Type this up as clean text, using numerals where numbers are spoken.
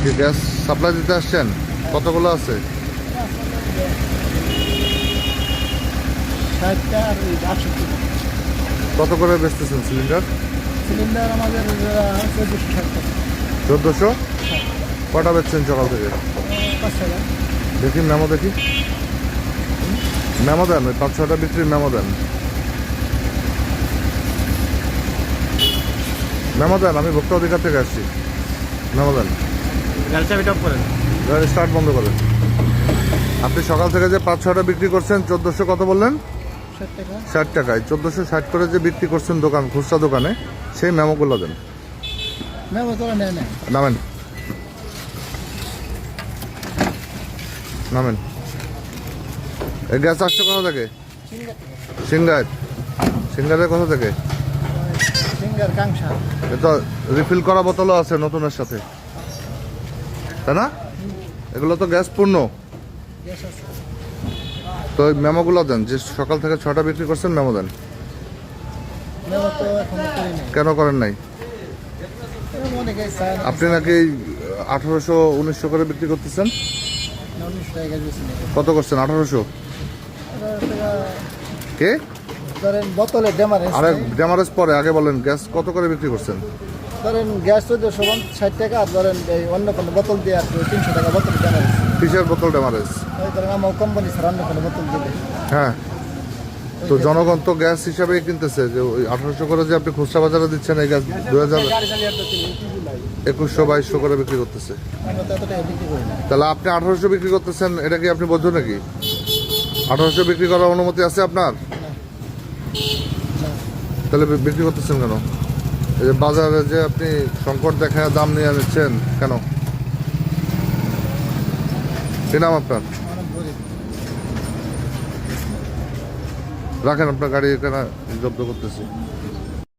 কি gas supply দিতে আসছেন? কতগুলো আছে? 60টা আর 68 কত করে বেচতেছেন সিলিন্ডার? সিলিন্ডার আমাদের 1460 টাকা। 1400? কটা বেচছেন সকাল থেকে? 5 টাকা। দেখি মেমো দেখি, মেমো দেন, ওই 5-6টা বিক্রির মেমো দেন, মেমো দেন। আমি ভোক্তা অধিকার থেকে আসছি, মেমো দেন। গাড়ি চাবিটা অফ করেন। স্টার্ট বন্ধ করেন। আপনি সকাল থেকে যে 5-6টা বিক্রি করছেন 1400 কত বললেন? 60 টাকা। 60 টাকায় 1460 করে যে বিক্রি করছেন দোকান, খুচরা দোকানে, সেই মেমোগুলো দেন। মেমো তোলা নেয় না। নামেন, নামেন। এই গ্যাস আসছে কোথা থেকে? সিঙ্গার। সিঙ্গারের কোথা থেকে? সিঙ্গার কাংসা। এ তো রিফিল করা বোতলও আছে নতুনের সাথে, তাই না? এগুলো তো গ্যাস পূর্ণ। গ্যাস আছে। তো ওই মেমোগুলো দেন, যে সকাল থেকে 6টা বিক্রি করছেন, মেমো দেন। মেমো তো এখনো করি নাই। কেন করেন নাই? মেমো অনেকে চায় না। আপনি নাকি 1800-1900 করে বিক্রি করতেছেন? 19 টাকা বেশি নেই। কত করছেন? 1800? 11 টাকা। কে? ধরেন বোতলে ডেমারেজ। আরে ড্যামারেজ পরে, আগে বলেন গ্যাস কত করে বিক্রি করছেন? ধরেন গ্যাস তো 60 টাকা, আর ধরেন এই অন্য কোনো বোতল দিয়ে আর 300 টাকা বোতল ডেমারেজ। কিসের বোতল ড্যামারেজ? ওই ধরেন আমার কোম্পানি ছাড়া অন্য কোনো বোতল দিলে। হ্যাঁ, তো জনগণ তো গ্যাস হিসাবেই কিনতেছে, যে ওই 1800 করে যে আপনি খুচরা বাজারে দিচ্ছেন, এই গ্যাস 2100-2200 করে বিক্রি করতেছে। আমরা তো এত টাকা বিক্রি করি না। তাহলে আপনি 1800 বিক্রি করতেছেন, এটা কি আপনি বোঝেন নাকি? 1800 বিক্রি করার অনুমতি আছে আপনার? তাহলে বিক্রি করতেছেন কেন? এই যে বাজারে যে আপনি সংকট দেখায় দাম নিয়ে নিচ্ছেন কেন? কি নাম আপনার? অনেক গরিব। রাখেন, আপনার গাড়ি এখানে জব্দ করতেছি।